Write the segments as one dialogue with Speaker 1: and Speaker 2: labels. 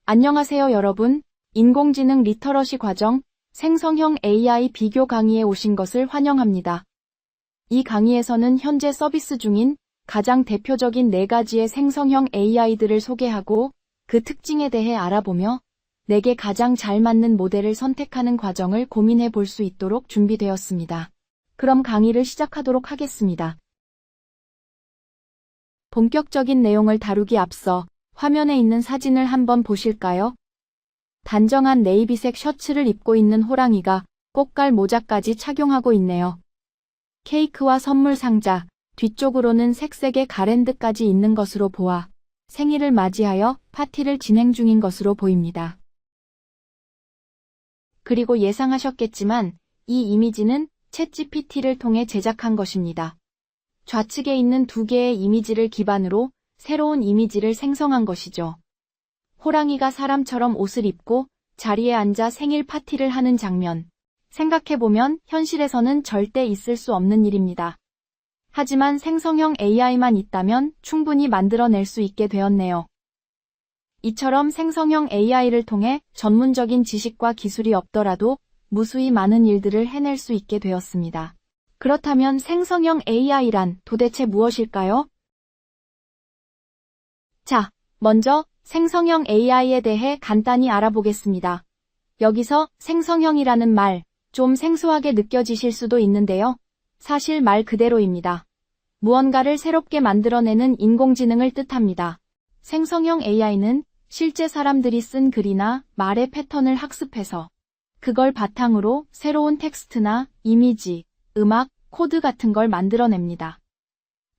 Speaker 1: 안녕하세요 여러분. 인공지능 리터러시 과정, 생성형 AI 비교 강의에 오신 것을 환영합니다. 이 강의에서는 현재 서비스 중인 가장 대표적인 4가지의 생성형 AI들을 소개하고 그 특징에 대해 알아보며 내게 가장 잘 맞는 모델을 선택하는 과정을 고민해 볼 수 있도록 준비되었습니다. 그럼 강의를 시작하도록 하겠습니다. 본격적인 내용을 다루기 앞서 화면에 있는 사진을 한번 보실까요? 단정한 네이비색 셔츠를 입고 있는 호랑이가 꽃갈 모자까지 착용하고 있네요. 케이크와 선물 상자, 뒤쪽으로는 색색의 가랜드까지 있는 것으로 보아 생일을 맞이하여 파티를 진행 중인 것으로 보입니다. 그리고 예상하셨겠지만 이 이미지는 챗GPT를 통해 제작한 것입니다. 좌측에 있는 2개의 이미지를 기반으로 새로운 이미지를 생성한 것이죠. 호랑이가 사람처럼 옷을 입고 자리에 앉아 생일 파티를 하는 장면. 생각해보면 현실에서는 절대 있을 수 없는 일입니다. 하지만 생성형 AI만 있다면 충분히 만들어낼 수 있게 되었네요. 이처럼 생성형 AI를 통해 전문적인 지식과 기술이 없더라도 무수히 많은 일들을 해낼 수 있게 되었습니다. 그렇다면 생성형 AI란 도대체 무엇일까요? 자, 먼저 생성형 AI에 대해 간단히 알아보겠습니다. 여기서 생성형이라는 말, 좀 생소하게 느껴지실 수도 있는데요. 사실 말 그대로입니다. 무언가를 새롭게 만들어내는 인공지능을 뜻합니다. 생성형 AI는 실제 사람들이 쓴 글이나 말의 패턴을 학습해서 그걸 바탕으로 새로운 텍스트나 이미지, 음악, 코드 같은 걸 만들어냅니다.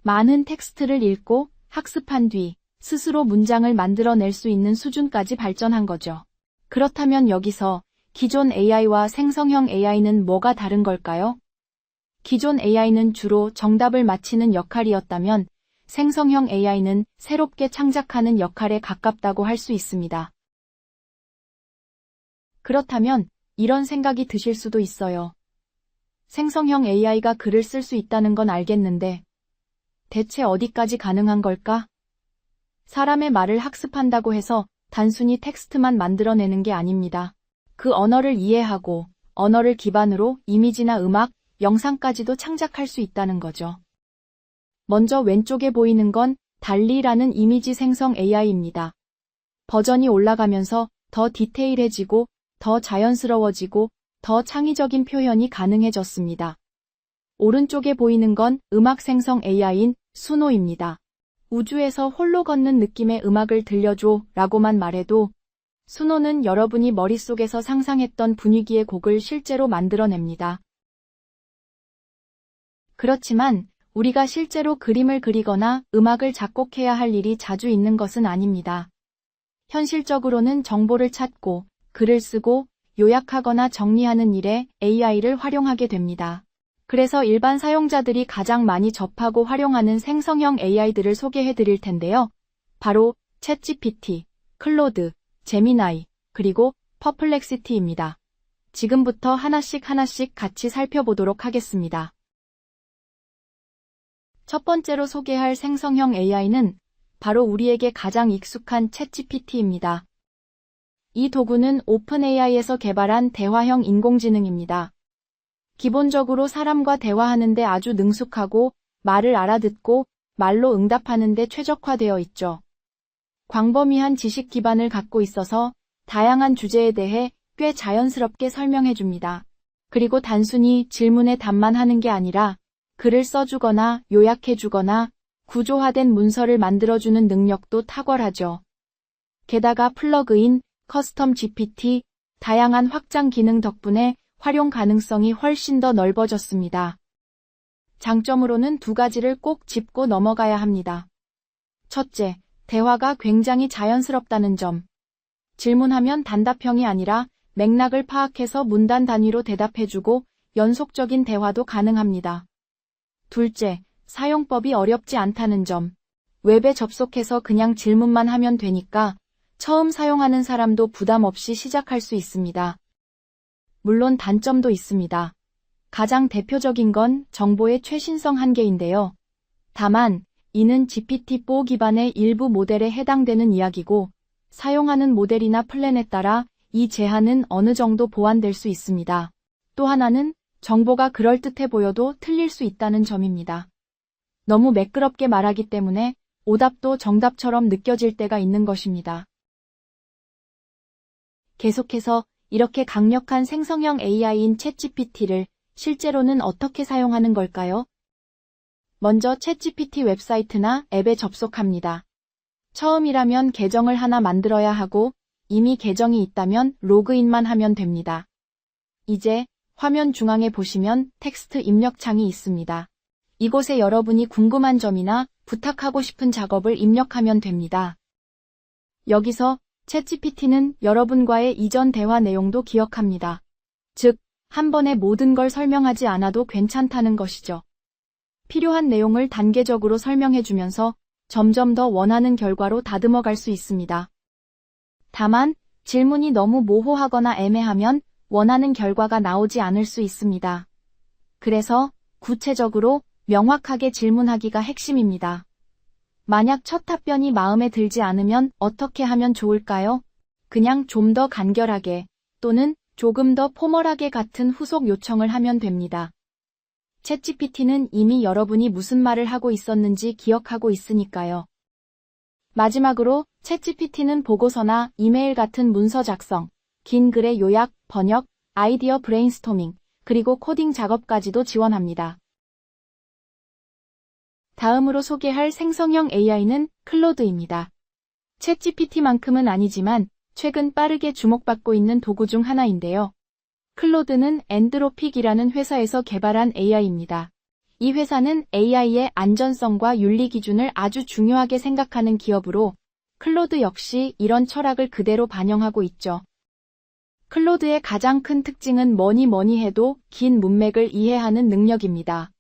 Speaker 1: 많은 텍스트를 읽고 학습한 뒤 스스로 문장을 만들어낼 수 있는 수준까지 발전한 거죠. 그렇다면 여기서 기존 AI와 생성형 AI는 뭐가 다른 걸까요? 기존 AI는 주로 정답을 맞히는 역할이었다면 생성형 AI는 새롭게 창작하는 역할에 가깝다고 할 수 있습니다. 그렇다면 이런 생각이 드실 수도 있어요. 생성형 AI가 글을 쓸 수 있다는 건 알겠는데 대체 어디까지 가능한 걸까? 사람의 말을 학습한다고 해서 단순히 텍스트만 만들어내는 게 아닙니다. 그 언어를 이해하고 언어를 기반으로 이미지나 음악, 영상까지도 창작할 수 있다는 거죠. 먼저 왼쪽에 보이는 건 달리라는 이미지 생성 AI입니다. 버전이 올라가면서 더 디테일해지고 더 자연스러워지고 더 창의적인 표현이 가능해졌습니다. 오른쪽에 보이는 건 음악 생성 AI인 수노입니다. 우주에서 홀로 걷는 느낌의 음악을 들려줘 라고만 말해도 수노는 여러분이 머릿속에서 상상했던 분위기의 곡을 실제로 만들어냅니다. 그렇지만 우리가 실제로 그림을 그리거나 음악을 작곡해야 할 일이 자주 있는 것은 아닙니다. 현실적으로는 정보를 찾고 글을 쓰고 요약하거나 정리하는 일에 AI를 활용하게 됩니다. 그래서 일반 사용자들이 가장 많이 접하고 활용하는 생성형 AI들을 소개해 드릴 텐데요. 바로 챗GPT, 클로드, 제미나이, 그리고 퍼플렉시티입니다. 지금부터 하나씩 같이 살펴보도록 하겠습니다. 첫 번째로 소개할 생성형 AI는 바로 우리에게 가장 익숙한 챗GPT입니다. 이 도구는 오픈AI에서 개발한 대화형 인공지능입니다. 기본적으로 사람과 대화하는데 아주 능숙하고 말을 알아듣고 말로 응답하는데 최적화되어 있죠. 광범위한 지식 기반을 갖고 있어서 다양한 주제에 대해 꽤 자연스럽게 설명해줍니다. 그리고 단순히 질문에 답만 하는 게 아니라 글을 써주거나 요약해주거나 구조화된 문서를 만들어주는 능력도 탁월하죠. 게다가 플러그인, 커스텀 GPT, 다양한 확장 기능 덕분에 활용 가능성이 훨씬 더 넓어졌습니다. 장점으로는 2가지를 꼭 짚고 넘어가야 합니다. 첫째, 대화가 굉장히 자연스럽다는 점. 질문하면 단답형이 아니라 맥락을 파악해서 문단 단위로 대답해주고 연속적인 대화도 가능합니다. 둘째, 사용법이 어렵지 않다는 점. 웹에 접속해서 그냥 질문만 하면 되니까 처음 사용하는 사람도 부담 없이 시작할 수 있습니다. 물론 단점도 있습니다. 가장 대표적인 건 정보의 최신성 한계인데요. 다만 이는 GPT-4 기반의 일부 모델에 해당되는 이야기고 사용하는 모델이나 플랜에 따라 이 제한은 어느 정도 보완될 수 있습니다. 또 하나는 정보가 그럴듯해 보여도 틀릴 수 있다는 점입니다. 너무 매끄럽게 말하기 때문에 오답도 정답처럼 느껴질 때가 있는 것입니다. 계속해서 이렇게 강력한 생성형 AI인 챗GPT를 실제로는 어떻게 사용하는 걸까요? 먼저 챗GPT 웹사이트나 앱에 접속합니다. 처음이라면 계정을 하나 만들어야 하고 이미 계정이 있다면 로그인만 하면 됩니다. 이제 화면 중앙에 보시면 텍스트 입력창이 있습니다. 이곳에 여러분이 궁금한 점이나 부탁하고 싶은 작업을 입력하면 됩니다. 여기서 챗GPT는 여러분과의 이전 대화 내용도 기억합니다. 즉, 한 번에 모든 걸 설명하지 않아도 괜찮다는 것이죠. 필요한 내용을 단계적으로 설명해주면서 점점 더 원하는 결과로 다듬어 갈 수 있습니다. 다만, 질문이 너무 모호하거나 애매하면 원하는 결과가 나오지 않을 수 있습니다. 그래서 구체적으로 명확하게 질문하기가 핵심입니다. 만약 첫 답변이 마음에 들지 않으면 어떻게 하면 좋을까요? 그냥 좀 더 간결하게 또는 조금 더 포멀하게 같은 후속 요청을 하면 됩니다. 챗GPT는 이미 여러분이 무슨 말을 하고 있었는지 기억하고 있으니까요. 마지막으로 챗GPT는 보고서나 이메일 같은 문서 작성, 긴 글의 요약, 번역, 아이디어 브레인스토밍, 그리고 코딩 작업까지도 지원합니다. 다음으로 소개할 생성형 AI는 클로드입니다. 챗GPT만큼은 아니지만 최근 빠르게 주목받고 있는 도구 중 하나인데요. 클로드는 엔드로픽이라는 회사에서 개발한 AI입니다. 이 회사는 AI의 안전성과 윤리 기준을 아주 중요하게 생각하는 기업으로 클로드 역시 이런 철학을 그대로 반영하고 있죠. 클로드의 가장 큰 특징은 뭐니 해도 긴 문맥을 이해하는 능력입니다.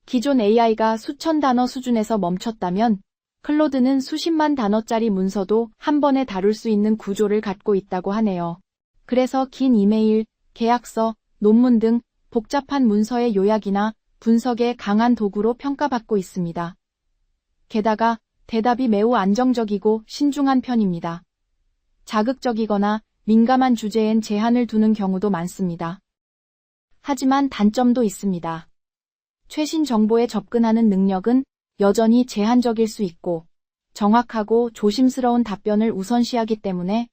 Speaker 1: 기존 AI가 수천 단어 수준에서 멈췄다면 클로드는 수십만 단어짜리 문서도 한 번에 다룰 수 있는 구조를 갖고 있다고 하네요. 그래서 긴 이메일, 계약서, 논문 등 복잡한 문서의 요약이나 분석에 강한 도구로 평가받고 있습니다. 게다가 대답이 매우 안정적이고 신중한 편입니다. 자극적이거나 민감한 주제엔 제한을 두는 경우도 많습니다. 하지만 단점도 있습니다. 최신 정보에 접근하는 능력은 여전히 제한적일 수 있고 정확하고 조심스러운 답변을 우선시하기 때문에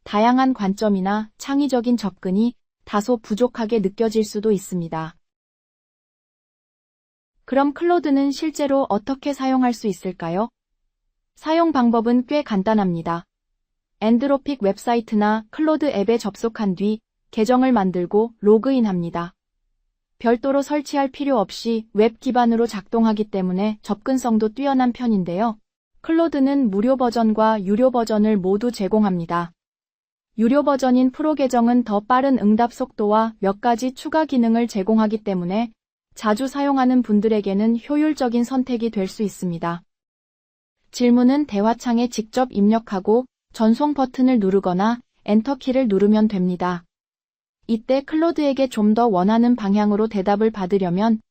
Speaker 1: 다양한 관점이나 창의적인 접근이 다소 부족하게 느껴질 수도 있습니다. 그럼 클로드는 실제로 어떻게 사용할 수 있을까요? 사용 방법은 꽤 간단합니다. 엔드로픽 웹사이트나 클로드 앱에 접속한 뒤 계정을 만들고 로그인합니다. 별도로 설치할 필요 없이 웹 기반으로 작동하기 때문에 접근성도 뛰어난 편인데요. 클로드는 무료 버전과 유료 버전을 모두 제공합니다. 유료 버전인 프로 계정은 더 빠른 응답 속도와 몇 가지 추가 기능을 제공하기 때문에 자주 사용하는 분들에게는 효율적인 선택이 될 수 있습니다. 질문은 대화창에 직접 입력하고 전송 버튼을 누르거나 엔터키를 누르면 됩니다. 이때 클로드에게 좀 더 원하는 방향으로 대답을 받으려면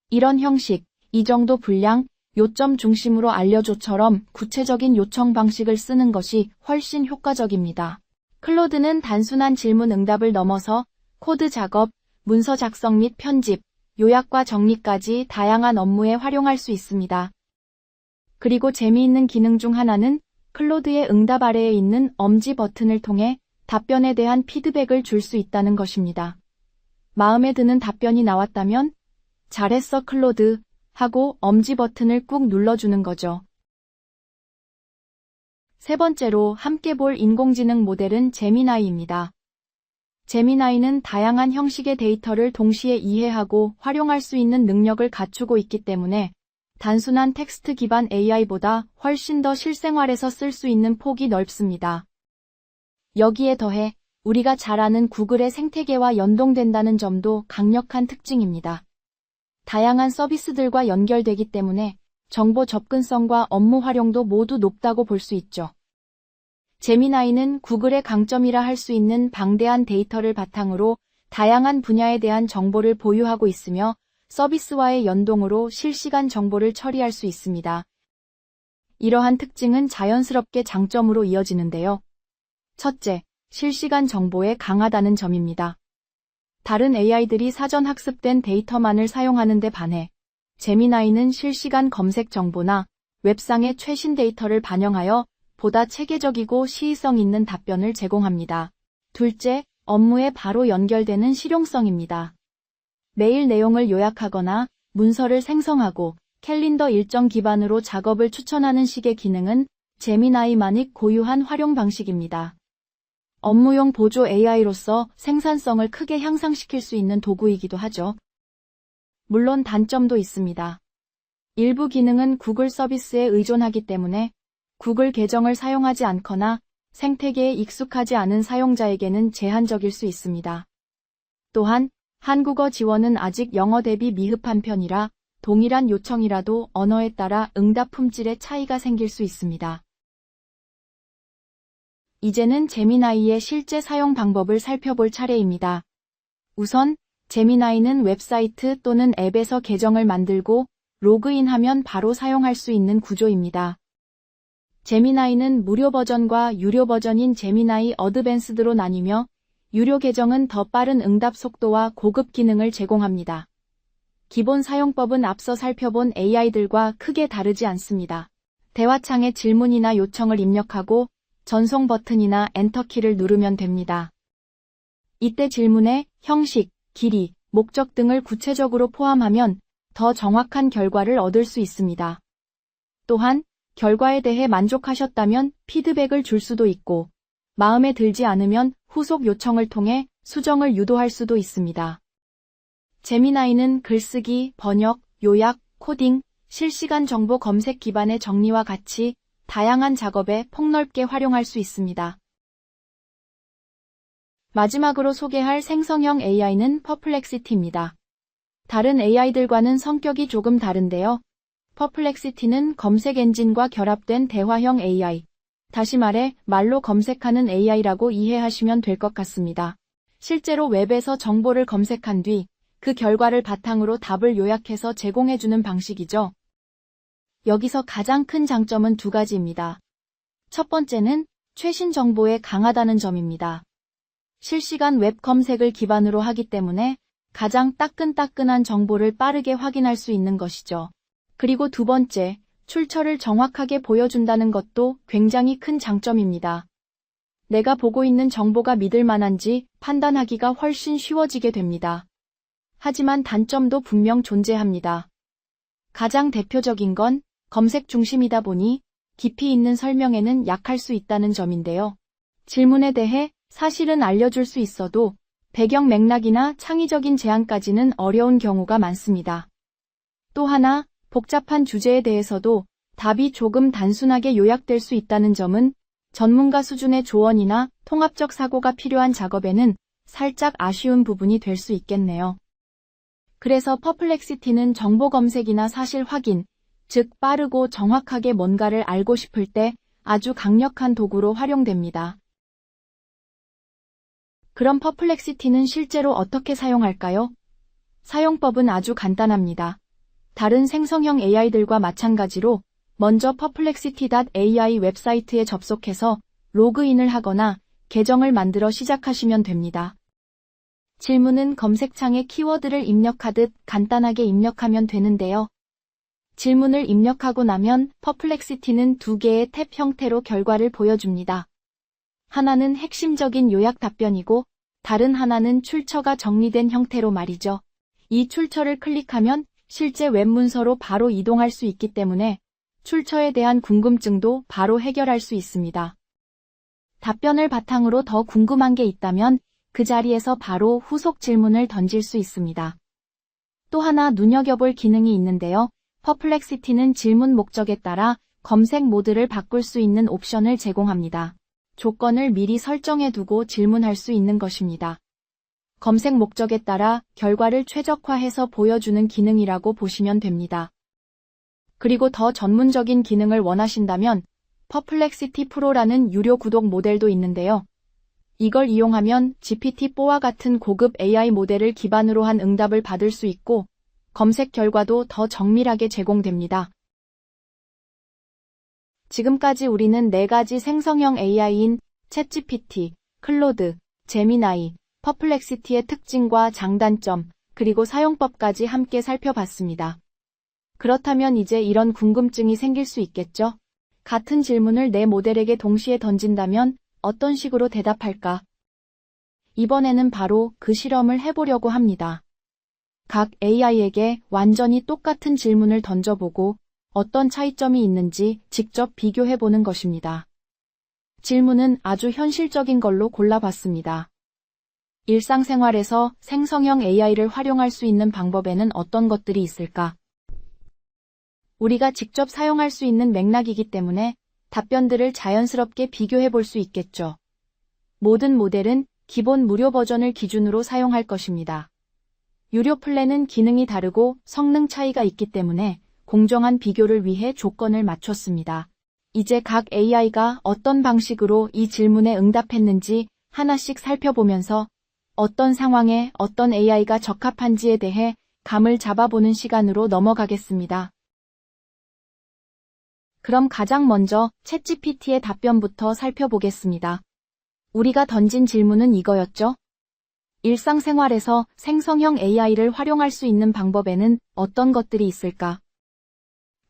Speaker 1: 이런 형식, 이 정도 분량, 요점 중심으로 알려줘처럼 구체적인 요청 방식을 쓰는 것이 훨씬 효과적입니다. 클로드는 단순한 질문 응답을 넘어서 코드 작업, 문서 작성 및 편집, 요약과 정리까지 다양한 업무에 활용할 수 있습니다. 그리고 재미있는 기능 중 하나는 클로드의 응답 아래에 있는 엄지 버튼을 통해 답변에 대한 피드백을 줄 수 있다는 것입니다. 마음에 드는 답변이 나왔다면 잘했어 클로드 하고 엄지 버튼을 꾹 눌러주는 거죠. 세 번째로 함께 볼 인공지능 모델은 제미나이입니다. 제미나이는 다양한 형식의 데이터를 동시에 이해하고 활용할 수 있는 능력을 갖추고 있기 때문에 단순한 텍스트 기반 AI보다 훨씬 더 실생활에서 쓸 수 있는 폭이 넓습니다. 여기에 더해 우리가 잘 아는 구글의 생태계와 연동된다는 점도 강력한 특징입니다. 다양한 서비스들과 연결되기 때문에 정보 접근성과 업무 활용도 모두 높다고 볼 수 있죠. 제미나이는 구글의 강점이라 할 수 있는 방대한 데이터를 바탕으로 다양한 분야에 대한 정보를 보유하고 있으며 서비스와의 연동으로 실시간 정보를 처리할 수 있습니다. 이러한 특징은 자연스럽게 장점으로 이어지는데요. 첫째, 실시간 정보에 강하다는 점입니다. 다른 AI들이 사전 학습된 데이터만을 사용하는 데 반해 제미나이는 실시간 검색 정보나 웹상의 최신 데이터를 반영하여 보다 체계적이고 시의성 있는 답변을 제공합니다. 둘째, 업무에 바로 연결되는 실용성입니다. 메일 내용을 요약하거나 문서를 생성하고 캘린더 일정 기반으로 작업을 추천하는 식의 기능은 제미나이만이 고유한 활용 방식입니다. 업무용 보조 AI로서 생산성을 크게 향상시킬 수 있는 도구이기도 하죠. 물론 단점도 있습니다. 일부 기능은 구글 서비스에 의존하기 때문에 구글 계정을 사용하지 않거나 생태계에 익숙하지 않은 사용자에게는 제한적일 수 있습니다. 또한 한국어 지원은 아직 영어 대비 미흡한 편이라 동일한 요청이라도 언어에 따라 응답 품질에 차이가 생길 수 있습니다. 이제는 제미나이의 실제 사용 방법을 살펴볼 차례입니다. 우선 제미나이는 웹사이트 또는 앱에서 계정을 만들고 로그인하면 바로 사용할 수 있는 구조입니다. 제미나이는 무료 버전과 유료 버전인 제미나이 어드밴스드로 나뉘며 유료 계정은 더 빠른 응답 속도와 고급 기능을 제공합니다. 기본 사용법은 앞서 살펴본 AI들과 크게 다르지 않습니다. 대화창에 질문이나 요청을 입력하고 전송 버튼이나 엔터키를 누르면 됩니다. 이때 질문의 형식, 길이, 목적 등을 구체적으로 포함하면 더 정확한 결과를 얻을 수 있습니다. 또한 결과에 대해 만족하셨다면 피드백을 줄 수도 있고 마음에 들지 않으면 후속 요청을 통해 수정을 유도할 수도 있습니다. 제미나이는 글쓰기, 번역, 요약, 코딩, 실시간 정보 검색 기반의 정리와 같이 다양한 작업에 폭넓게 활용할 수 있습니다. 마지막으로 소개할 생성형 AI는 퍼플렉시티입니다. 다른 AI들과는 성격이 조금 다른데요. 퍼플렉시티는 검색 엔진과 결합된 대화형 AI, 다시 말해 말로 검색하는 AI라고 이해하시면 될 것 같습니다. 실제로 웹에서 정보를 검색한 뒤 그 결과를 바탕으로 답을 요약해서 제공해주는 방식이죠. 여기서 가장 큰 장점은 두 가지입니다. 첫 번째는 최신 정보에 강하다는 점입니다. 실시간 웹 검색을 기반으로 하기 때문에 가장 따끈따끈한 정보를 빠르게 확인할 수 있는 것이죠. 그리고 두 번째, 출처를 정확하게 보여준다는 것도 굉장히 큰 장점입니다. 내가 보고 있는 정보가 믿을 만한지 판단하기가 훨씬 쉬워지게 됩니다. 하지만 단점도 분명 존재합니다. 가장 대표적인 건 검색 중심이다 보니 깊이 있는 설명에는 약할 수 있다는 점인데요. 질문에 대해 사실은 알려줄 수 있어도 배경 맥락이나 창의적인 제안까지는 어려운 경우가 많습니다. 또 하나, 복잡한 주제에 대해서도 답이 조금 단순하게 요약될 수 있다는 점은 전문가 수준의 조언이나 통합적 사고가 필요한 작업에는 살짝 아쉬운 부분이 될 수 있겠네요. 그래서 퍼플렉시티는 정보 검색이나 사실 확인, 즉 빠르고 정확하게 뭔가를 알고 싶을 때 아주 강력한 도구로 활용됩니다. 그럼 퍼플렉시티는 실제로 어떻게 사용할까요? 사용법은 아주 간단합니다. 다른 생성형 AI들과 마찬가지로 먼저 perplexity.ai 웹사이트에 접속해서 로그인을 하거나 계정을 만들어 시작하시면 됩니다. 질문은 검색창에 키워드를 입력하듯 간단하게 입력하면 되는데요. 질문을 입력하고 나면 퍼플렉시티는 두 개의 탭 형태로 결과를 보여줍니다. 하나는 핵심적인 요약 답변이고 다른 하나는 출처가 정리된 형태로 말이죠. 이 출처를 클릭하면 실제 웹문서로 바로 이동할 수 있기 때문에 출처에 대한 궁금증도 바로 해결할 수 있습니다. 답변을 바탕으로 더 궁금한 게 있다면 그 자리에서 바로 후속 질문을 던질 수 있습니다. 또 하나 눈여겨볼 기능이 있는데요. 퍼플렉시티는 질문 목적에 따라 검색 모드를 바꿀 수 있는 옵션을 제공합니다. 조건을 미리 설정해두고 질문할 수 있는 것입니다. 검색 목적에 따라 결과를 최적화해서 보여주는 기능이라고 보시면 됩니다. 그리고 더 전문적인 기능을 원하신다면 퍼플렉시티 프로라는 유료 구독 모델도 있는데요. 이걸 이용하면 GPT-4와 같은 고급 AI 모델을 기반으로 한 응답을 받을 수 있고 검색 결과도 더 정밀하게 제공됩니다. 지금까지 우리는 4가지 생성형 AI인 챗GPT, 클로드, 제미나이, 퍼플렉시티의 특징과 장단점, 그리고 사용법까지 함께 살펴봤습니다. 그렇다면 이제 이런 궁금증이 생길 수 있겠죠? 같은 질문을 내 모델에게 동시에 던진다면 어떤 식으로 대답할까? 이번에는 바로 그 실험을 해보려고 합니다. 각 AI에게 완전히 똑같은 질문을 던져보고 어떤 차이점이 있는지 직접 비교해보는 것입니다. 질문은 아주 현실적인 걸로 골라봤습니다. 일상생활에서 생성형 AI를 활용할 수 있는 방법에는 어떤 것들이 있을까? 우리가 직접 사용할 수 있는 맥락이기 때문에 답변들을 자연스럽게 비교해 볼 수 있겠죠. 모든 모델은 기본 무료 버전을 기준으로 사용할 것입니다. 유료 플랜은 기능이 다르고 성능 차이가 있기 때문에 공정한 비교를 위해 조건을 맞췄습니다. 이제 각 AI가 어떤 방식으로 이 질문에 응답했는지 하나씩 살펴보면서 어떤 상황에 어떤 AI가 적합한지에 대해 감을 잡아보는 시간으로 넘어가겠습니다. 그럼 가장 먼저 챗GPT의 답변부터 살펴보겠습니다. 우리가 던진 질문은 이거였죠? 일상생활에서 생성형 AI를 활용할 수 있는 방법에는 어떤 것들이 있을까?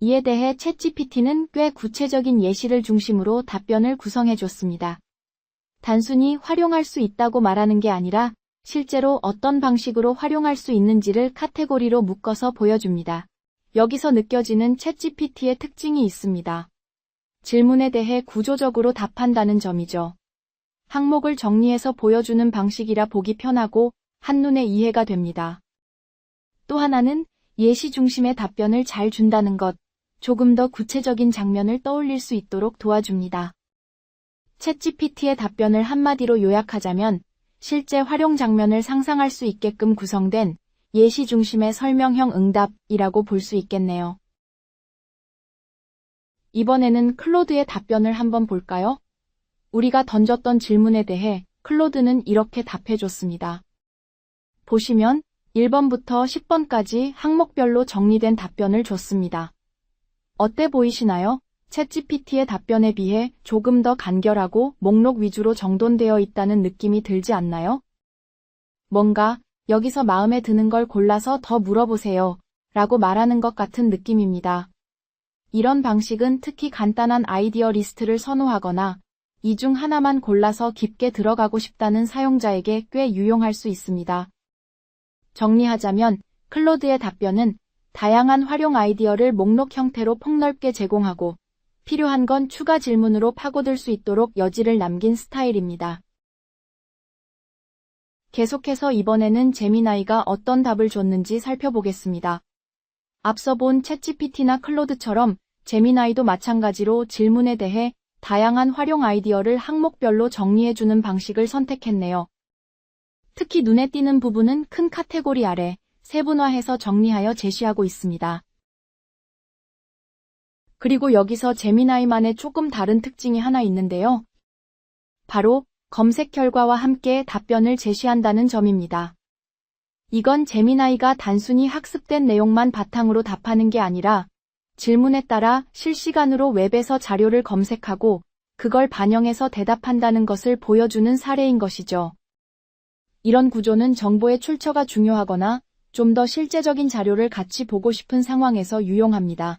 Speaker 1: 이에 대해 챗GPT는 꽤 구체적인 예시를 중심으로 답변을 구성해줬습니다. 단순히 활용할 수 있다고 말하는 게 아니라 실제로 어떤 방식으로 활용할 수 있는지를 카테고리로 묶어서 보여줍니다. 여기서 느껴지는 챗GPT의 특징이 있습니다. 질문에 대해 구조적으로 답한다는 점이죠. 항목을 정리해서 보여주는 방식이라 보기 편하고 한눈에 이해가 됩니다. 또 하나는 예시 중심의 답변을 잘 준다는 것, 조금 더 구체적인 장면을 떠올릴 수 있도록 도와줍니다. 챗GPT의 답변을 한마디로 요약하자면 실제 활용 장면을 상상할 수 있게끔 구성된 예시 중심의 설명형 응답이라고 볼 수 있겠네요. 이번에는 클로드의 답변을 한번 볼까요? 우리가 던졌던 질문에 대해 클로드는 이렇게 답해줬습니다. 보시면 1번부터 10번까지 항목별로 정리된 답변을 줬습니다. 어때 보이시나요? 챗GPT의 답변에 비해 조금 더 간결하고 목록 위주로 정돈되어 있다는 느낌이 들지 않나요? 뭔가 여기서 마음에 드는 걸 골라서 더 물어보세요 라고 말하는 것 같은 느낌입니다. 이런 방식은 특히 간단한 아이디어 리스트를 선호하거나 이 중 하나만 골라서 깊게 들어가고 싶다는 사용자에게 꽤 유용할 수 있습니다. 정리하자면 클로드의 답변은 다양한 활용 아이디어를 목록 형태로 폭넓게 제공하고 필요한 건 추가 질문으로 파고들 수 있도록 여지를 남긴 스타일입니다. 계속해서 이번에는 제미나이가 어떤 답을 줬는지 살펴보겠습니다. 앞서 본 챗GPT나 클로드처럼 제미나이도 마찬가지로 질문에 대해 다양한 활용 아이디어를 항목별로 정리해주는 방식을 선택했네요. 특히 눈에 띄는 부분은 큰 카테고리 아래 세분화해서 정리하여 제시하고 있습니다. 그리고 여기서 제미나이만의 조금 다른 특징이 하나 있는데요. 바로 검색 결과와 함께 답변을 제시한다는 점입니다. 이건 제미나이가 단순히 학습된 내용만 바탕으로 답하는 게 아니라 질문에 따라 실시간으로 웹에서 자료를 검색하고 그걸 반영해서 대답한다는 것을 보여주는 사례인 것이죠. 이런 구조는 정보의 출처가 중요하거나 좀 더 실제적인 자료를 같이 보고 싶은 상황에서 유용합니다.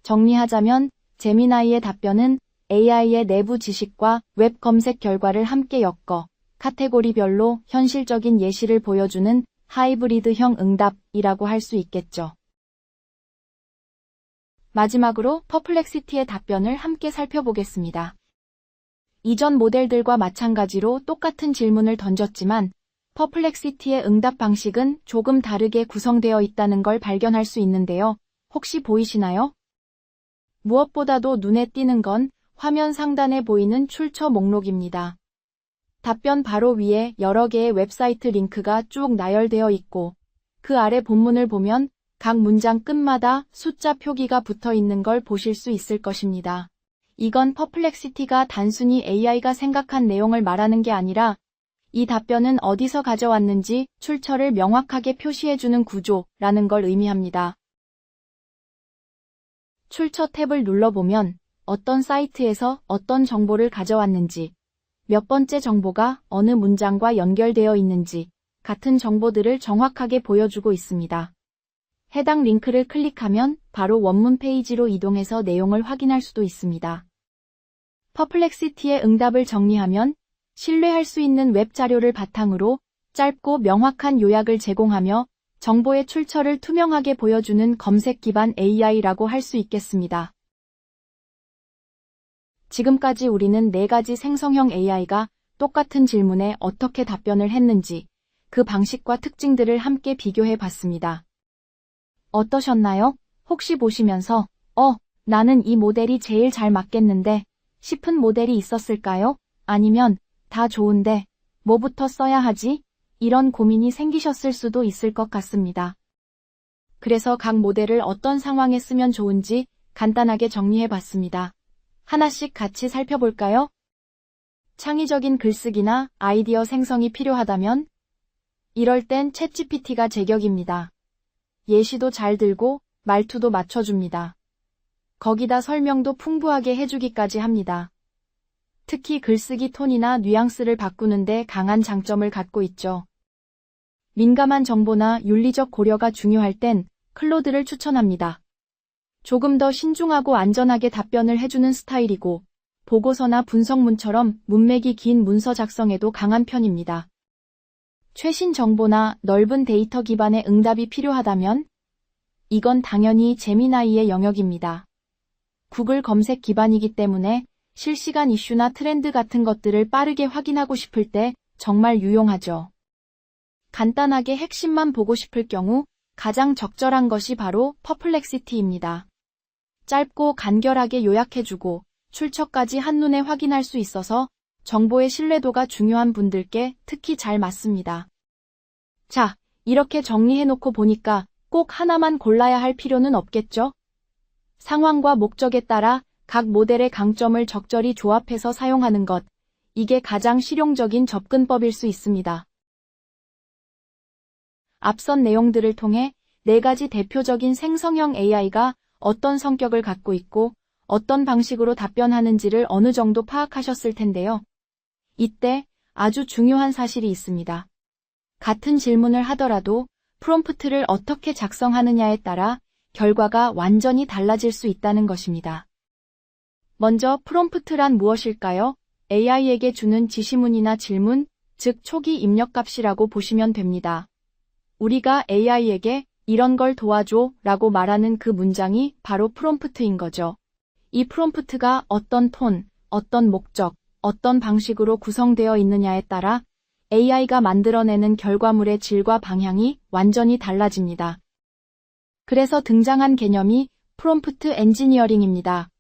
Speaker 1: 정리하자면 제미나이의 답변은 AI의 내부 지식과 웹 검색 결과를 함께 엮어 카테고리별로 현실적인 예시를 보여주는 하이브리드형 응답이라고 할 수 있겠죠. 마지막으로 퍼플렉시티의 답변을 함께 살펴보겠습니다. 이전 모델들과 마찬가지로 똑같은 질문을 던졌지만 퍼플렉시티의 응답 방식은 조금 다르게 구성되어 있다는 걸 발견할 수 있는데요. 혹시 보이시나요? 무엇보다도 눈에 띄는 건 화면 상단에 보이는 출처 목록입니다. 답변 바로 위에 여러 개의 웹사이트 링크가 쭉 나열되어 있고 그 아래 본문을 보면 각 문장 끝마다 숫자 표기가 붙어 있는 걸 보실 수 있을 것입니다. 이건 퍼플렉시티가 단순히 AI가 생각한 내용을 말하는 게 아니라 이 답변은 어디서 가져왔는지 출처를 명확하게 표시해주는 구조라는 걸 의미합니다. 출처 탭을 눌러보면 어떤 사이트에서 어떤 정보를 가져왔는지, 몇 번째 정보가 어느 문장과 연결되어 있는지 같은 정보들을 정확하게 보여주고 있습니다. 해당 링크를 클릭하면 바로 원문 페이지로 이동해서 내용을 확인할 수도 있습니다. 퍼플렉시티의 응답을 정리하면 신뢰할 수 있는 웹 자료를 바탕으로 짧고 명확한 요약을 제공하며 정보의 출처를 투명하게 보여주는 검색 기반 AI라고 할 수 있겠습니다. 지금까지 우리는 4가지 생성형 AI가 똑같은 질문에 어떻게 답변을 했는지 그 방식과 특징들을 함께 비교해 봤습니다. 어떠셨나요? 혹시 보시면서 나는 이 모델이 제일 잘 맞겠는데 싶은 모델이 있었을까요? 아니면 다 좋은데 뭐부터 써야 하지? 이런 고민이 생기셨을 수도 있을 것 같습니다. 그래서 각 모델을 어떤 상황에 쓰면 좋은지 간단하게 정리해 봤습니다. 하나씩 같이 살펴볼까요? 창의적인 글쓰기나 아이디어 생성이 필요하다면 이럴 땐 챗GPT가 제격입니다. 예시도 잘 들고 말투도 맞춰줍니다. 거기다 설명도 풍부하게 해주기까지 합니다. 특히 글쓰기 톤이나 뉘앙스를 바꾸는데 강한 장점을 갖고 있죠. 민감한 정보나 윤리적 고려가 중요할 땐 클로드를 추천합니다. 조금 더 신중하고 안전하게 답변을 해주는 스타일이고 보고서나 분석문처럼 문맥이 긴 문서 작성에도 강한 편입니다. 최신 정보나 넓은 데이터 기반의 응답이 필요하다면 이건 당연히 제미나이의 영역입니다. 구글 검색 기반이기 때문에 실시간 이슈나 트렌드 같은 것들을 빠르게 확인하고 싶을 때 정말 유용하죠. 간단하게 핵심만 보고 싶을 경우 가장 적절한 것이 바로 퍼플렉시티입니다. 짧고 간결하게 요약해주고 출처까지 한눈에 확인할 수 있어서 정보의 신뢰도가 중요한 분들께 특히 잘 맞습니다. 자, 이렇게 정리해놓고 보니까 꼭 하나만 골라야 할 필요는 없겠죠? 상황과 목적에 따라 각 모델의 강점을 적절히 조합해서 사용하는 것, 이게 가장 실용적인 접근법일 수 있습니다. 앞선 내용들을 통해 4가지 대표적인 생성형 AI가 어떤 성격을 갖고 있고 어떤 방식으로 답변하는지를 어느 정도 파악하셨을 텐데요. 이때 아주 중요한 사실이 있습니다. 같은 질문을 하더라도 프롬프트를 어떻게 작성하느냐에 따라 결과가 완전히 달라질 수 있다는 것입니다. 먼저 프롬프트란 무엇일까요? AI에게 주는 지시문이나 질문, 즉 초기 입력값이라고 보시면 됩니다. 우리가 AI에게 이런 걸 도와줘 라고 말하는 그 문장이 바로 프롬프트인 거죠. 이 프롬프트가 어떤 톤, 어떤 목적, 어떤 방식으로 구성되어 있느냐에 따라 AI가 만들어내는 결과물의 질과 방향이 완전히 달라집니다. 그래서 등장한 개념이 프롬프트 엔지니어링입니다.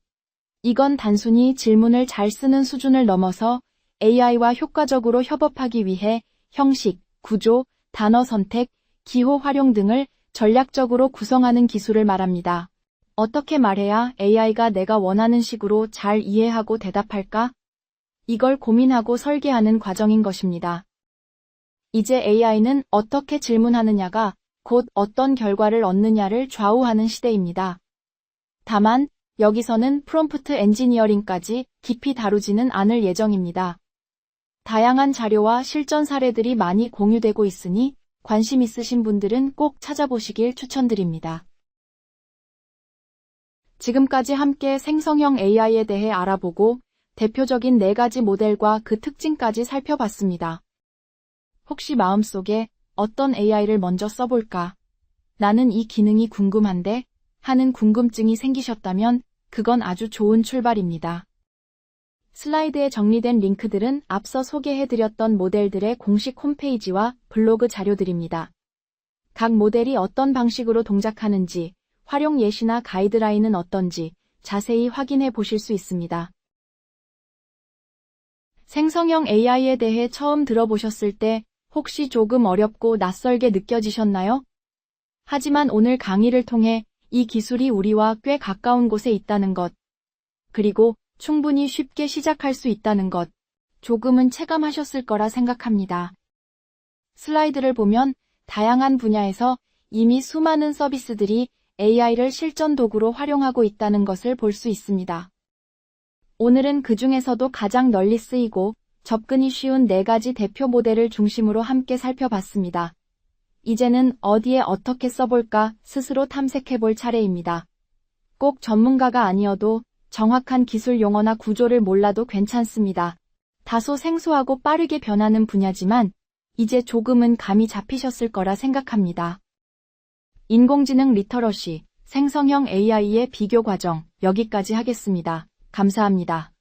Speaker 1: 이건 단순히 질문을 잘 쓰는 수준을 넘어서 AI와 효과적으로 협업하기 위해 형식, 구조, 단어 선택, 기호 활용 등을 전략적으로 구성하는 기술을 말합니다. 어떻게 말해야 AI가 내가 원하는 식으로 잘 이해하고 대답할까? 이걸 고민하고 설계하는 과정인 것입니다. 이제 AI는 어떻게 질문하느냐가 곧 어떤 결과를 얻느냐를 좌우하는 시대입니다. 다만 여기서는 프롬프트 엔지니어링까지 깊이 다루지는 않을 예정입니다. 다양한 자료와 실전 사례들이 많이 공유되고 있으니 관심 있으신 분들은 꼭 찾아보시길 추천드립니다. 지금까지 함께 생성형 AI에 대해 알아보고 대표적인 4가지 모델과 그 특징까지 살펴봤습니다. 혹시 마음속에 어떤 AI를 먼저 써볼까? 나는 이 기능이 궁금한데 하는 궁금증이 생기셨다면 그건 아주 좋은 출발입니다. 슬라이드에 정리된 링크들은 앞서 소개해드렸던 모델들의 공식 홈페이지와 블로그 자료들입니다. 각 모델이 어떤 방식으로 동작하는지, 활용 예시나 가이드라인은 어떤지 자세히 확인해 보실 수 있습니다. 생성형 AI에 대해 처음 들어보셨을 때 혹시 조금 어렵고 낯설게 느껴지셨나요? 하지만 오늘 강의를 통해 이 기술이 우리와 꽤 가까운 곳에 있다는 것, 그리고 충분히 쉽게 시작할 수 있다는 것, 조금은 체감하셨을 거라 생각합니다. 슬라이드를 보면 다양한 분야에서 이미 수많은 서비스들이 AI를 실전 도구로 활용하고 있다는 것을 볼 수 있습니다. 오늘은 그 중에서도 가장 널리 쓰이고 접근이 쉬운 4가지 대표 모델을 중심으로 함께 살펴봤습니다. 이제는 어디에 어떻게 써볼까 스스로 탐색해볼 차례입니다. 꼭 전문가가 아니어도 정확한 기술 용어나 구조를 몰라도 괜찮습니다. 다소 생소하고 빠르게 변하는 분야지만 이제 조금은 감이 잡히셨을 거라 생각합니다. 인공지능 리터러시, 생성형 AI의 비교 과정, 여기까지 하겠습니다. 감사합니다.